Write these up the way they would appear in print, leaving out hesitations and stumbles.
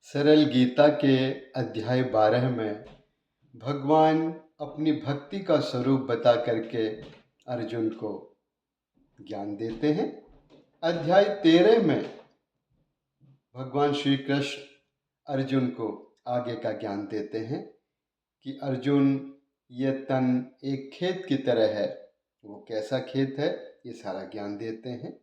सरल गीता के अध्याय 12 में भगवान अपनी भक्ति का स्वरूप बता करके अर्जुन को ज्ञान देते हैं। अध्याय 13 में भगवान श्री कृष्ण अर्जुन को आगे का ज्ञान देते हैं कि अर्जुन, ये तन एक खेत की तरह है। वो कैसा खेत है, ये सारा ज्ञान देते हैं।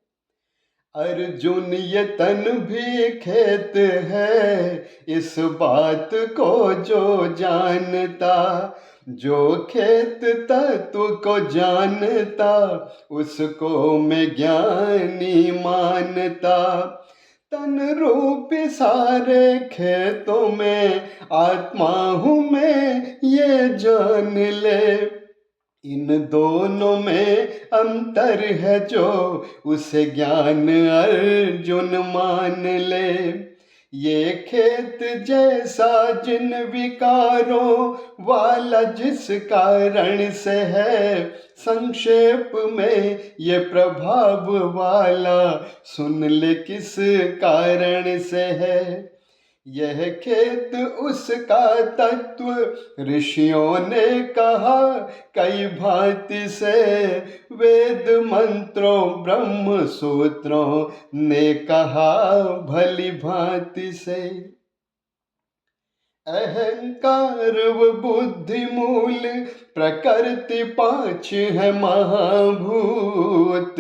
अर्जुन, ये तन भी खेत है, इस बात को जो जानता, जो खेत तत्व को जानता, उसको मैं ज्ञानी मानता। तन रूप सारे खेतों में आत्मा हूँ मैं, ये जान ले। इन दोनों में अंतर है जो, उसे ज्ञान अर्जुन मान ले। ये खेत जैसा जिन विकारों वाला जिस कारण से है, संक्षेप में ये प्रभाव वाला, सुन ले किस कारण से है। यह खेत उसका तत्व ऋषियों ने कहा कई भांति से, वेद मंत्रों ब्रह्म सूत्रों ने कहा भली भांति से। अहंकार व बुद्धि मूल प्रकृति 5 है महाभूत,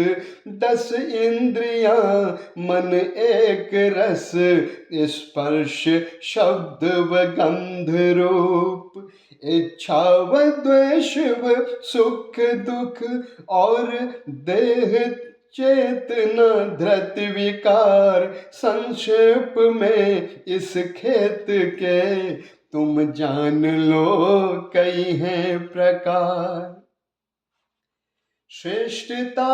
10 इंद्रियां मन एक रस, स्पर्श शब्द व गंध रूप, इच्छा व द्वेष व सुख दुख, और देह चेतना धृत विकार। संक्षेप में इस खेत के तुम जान लो कई हैं प्रकार। श्रेष्ठता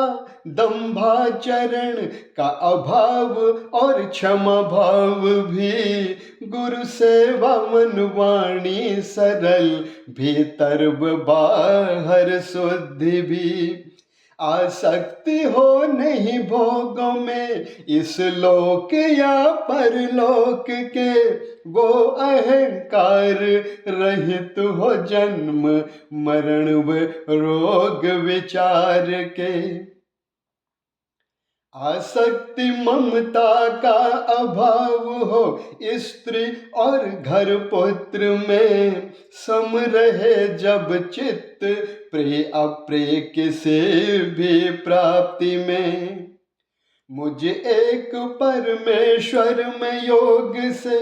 दंभाचरण का अभाव और क्षमा भाव भी, गुरु सेवा मन वाणी सरल, भीतर व बाहर शुद्धि भी। आसक्ति हो नहीं भोगों में, इस लोक या परलोक के, वो अहंकार रहित हो जन्म मरण व रोग विचार के। आसक्ति ममता का अभाव हो स्त्री और घर पुत्र में, सम रहे जब चित्त प्रिय अप्रिय किसी भी प्राप्ति में। मुझे एक परमेश्वर में योग से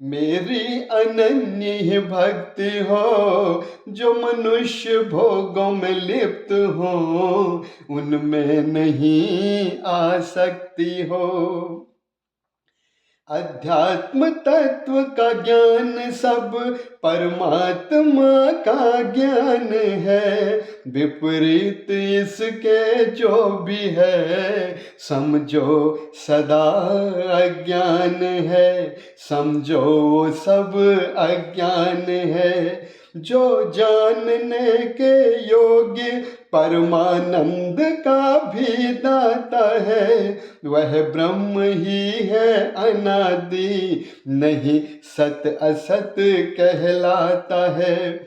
मेरी अनन्य भक्ति हो, जो मनुष्य भोगों में लिप्त हो, उनमें नहीं आसक्ति हो। अध्यात्म तत्व का ज्ञान सब परमात्मा का ज्ञान है, विपरीत इसके जो भी है, समझो सदा अज्ञान है। समझो वो सब अज्ञान है, जो जानने के योग्य परमानंद का भी दाता है, वह ब्रह्म ही है अनादि, नहीं सत असत कहलाता है।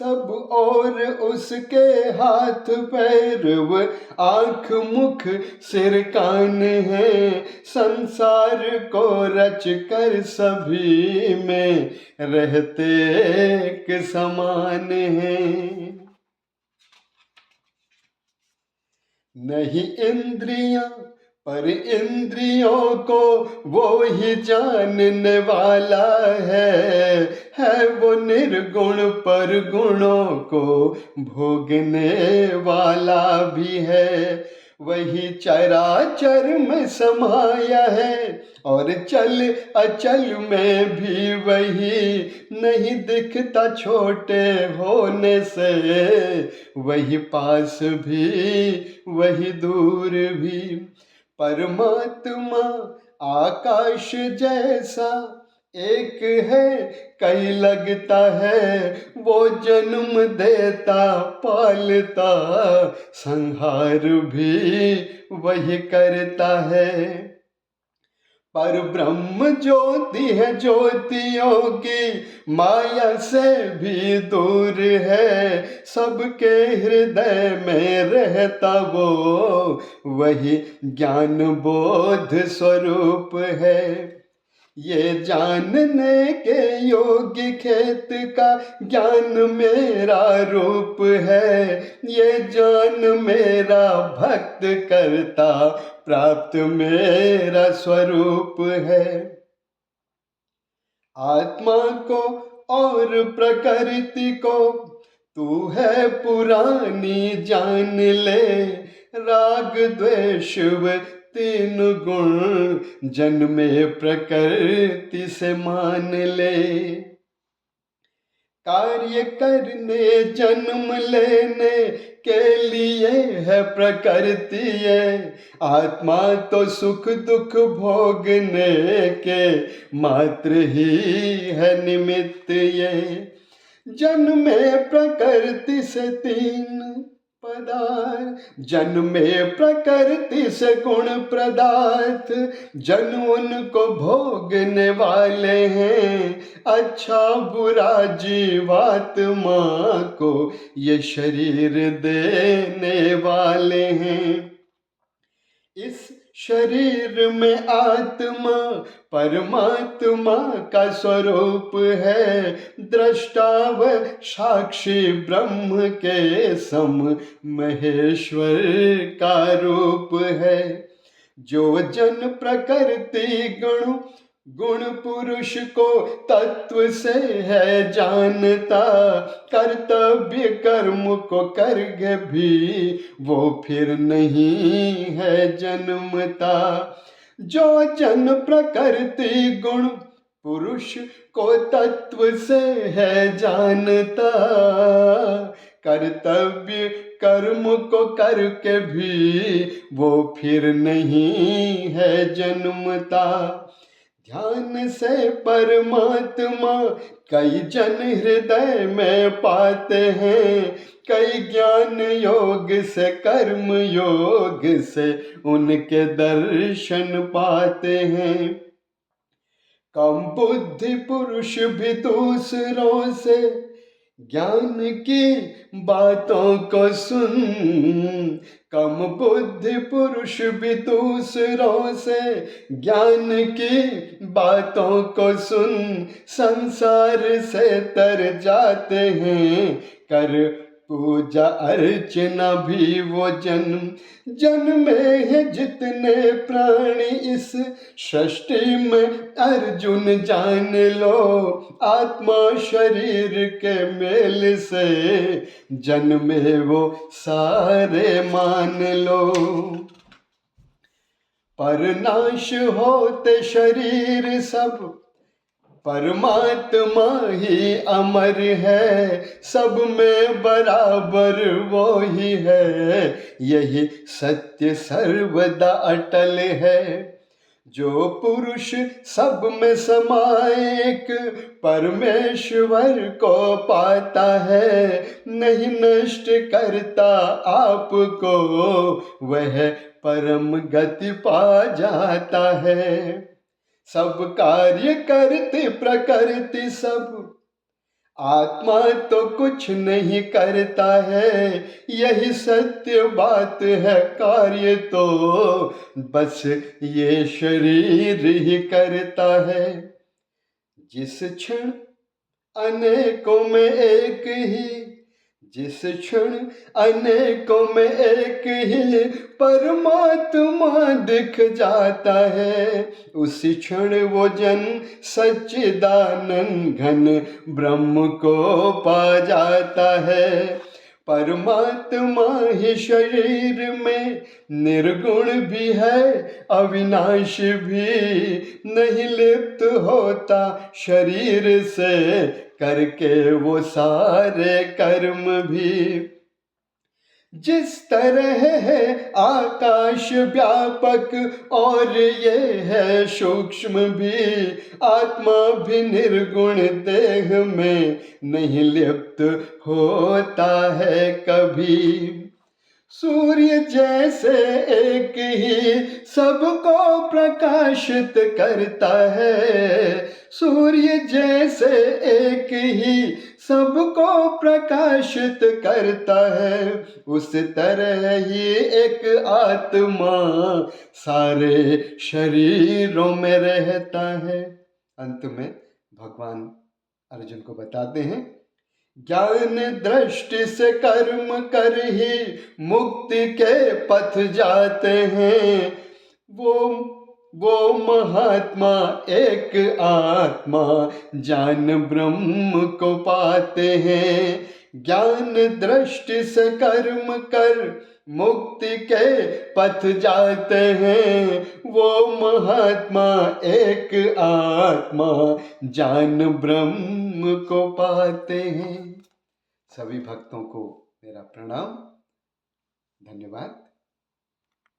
सब और उसके हाथ पैर व आँख मुख सिर कान है, संसार को रच कर सभी में रहते एक समान हैं। नहीं इंद्रियां पर इंद्रियों को वो ही जानने वाला है वो निर्गुण पर गुणों को भोगने वाला भी है। वही चराचर में समाया है और चल अचल में भी वही, नहीं दिखता छोटे होने से, वही पास भी वही दूर भी। परमात्मा आकाश जैसा एक है, कई लगता है वो जन्म देता पालता, संहार भी वही करता है। पर ब्रह्म ज्योति है, ज्योतियों की माया से भी दूर है। सबके हृदय में रहता वो वही ज्ञान बोध स्वरूप है। ये जानने के योग्य खेत का ज्ञान मेरा रूप है। ये जान मेरा भक्त करता प्राप्त मेरा स्वरूप है। आत्मा को और प्रकृति को तू है पुरानी जान ले। राग द्वेष व तीन गुण जन्मे प्रकृति से मान ले। कार्य करने जन्म लेने के लिए है प्रकृति ये। आत्मा तो सुख दुख भोगने के मात्र ही है निमित्त ये। जन्मे प्रकृति से तीन पदार्थ, जन्मे प्रकृति से गुण पदार्थ, जन उनको भोगने वाले हैं। अच्छा बुरा जीवात्मा को ये शरीर देने वाले हैं। इस शरीर में आत्मा परमात्मा का स्वरूप है। दृष्टा व साक्षी ब्रह्म के सम महेश्वर का रूप है। जो जन प्रकृति गुण पुरुष को तत्व से है जानता। कर्तव्य कर्म को करके भी वो फिर नहीं है जन्मता। जो जन प्रकृति गुण पुरुष को तत्व से है जानता। कर्तव्य कर्म को करके भी वो फिर नहीं है जन्मता। ध्यान से परमात्मा कई जन हृदय में पाते हैं। कई ज्ञान योग से कर्म योग से उनके दर्शन पाते हैं। कम बुद्धि पुरुष भी दूसरों से ज्ञान की बातों को सुन। कम बुद्धि पुरुष भी दूसरों से ज्ञान की बातों को सुन। संसार से तर जाते हैं कर पूजा अर्चना भी वो जन्मे हैं जितने प्राणी इस सृष्टि में अर्जुन जान लो। आत्मा शरीर के मेल से जन्मे वो सारे मान लो। पर नाश होते शरीर सब परमात्मा ही अमर है। सब में बराबर वो ही है। यही सत्य सर्वदा अटल है। जो पुरुष सब में समाएक परमेश्वर को पाता है। नहीं नष्ट करता आपको वह परम गति पा जाता है। सब कार्य करती प्रकृति सब, आत्मा तो कुछ नहीं करता है। यही सत्य बात है। कार्य तो बस ये शरीर ही करता है। जिस क्षण अनेकों में एक ही, जिस क्षण अनेकों में एक ही परमात्मा दिख जाता है। उसी क्षण वो जन सच्चिदानंद घन ब्रह्म को पा जाता है। परमात्मा ही शरीर में निर्गुण भी है, अविनाशी भी। नहीं लिप्त होता शरीर से करके वो सारे कर्म भी। जिस तरह है आकाश व्यापक और ये है सूक्ष्म भी। आत्मा भी निर्गुण देह में नहीं लिप्त होता है कभी। सूर्य जैसे एक ही सबको प्रकाशित करता है, सूर्य जैसे एक ही सबको प्रकाशित करता है, उस तरह ही एक आत्मा सारे शरीरों में रहता है। अंत में भगवान अर्जुन को बताते हैं, ज्ञान दृष्टि से कर्म कर ही मुक्ति के पथ जाते हैं, वो महात्मा एक आत्मा जान ब्रह्म को पाते हैं। ज्ञान दृष्टि से कर्म कर मुक्ति के पथ जाते हैं, वो महात्मा एक आत्मा जान ब्रह्म को पाते हैं। सभी भक्तों को मेरा प्रणाम, धन्यवाद।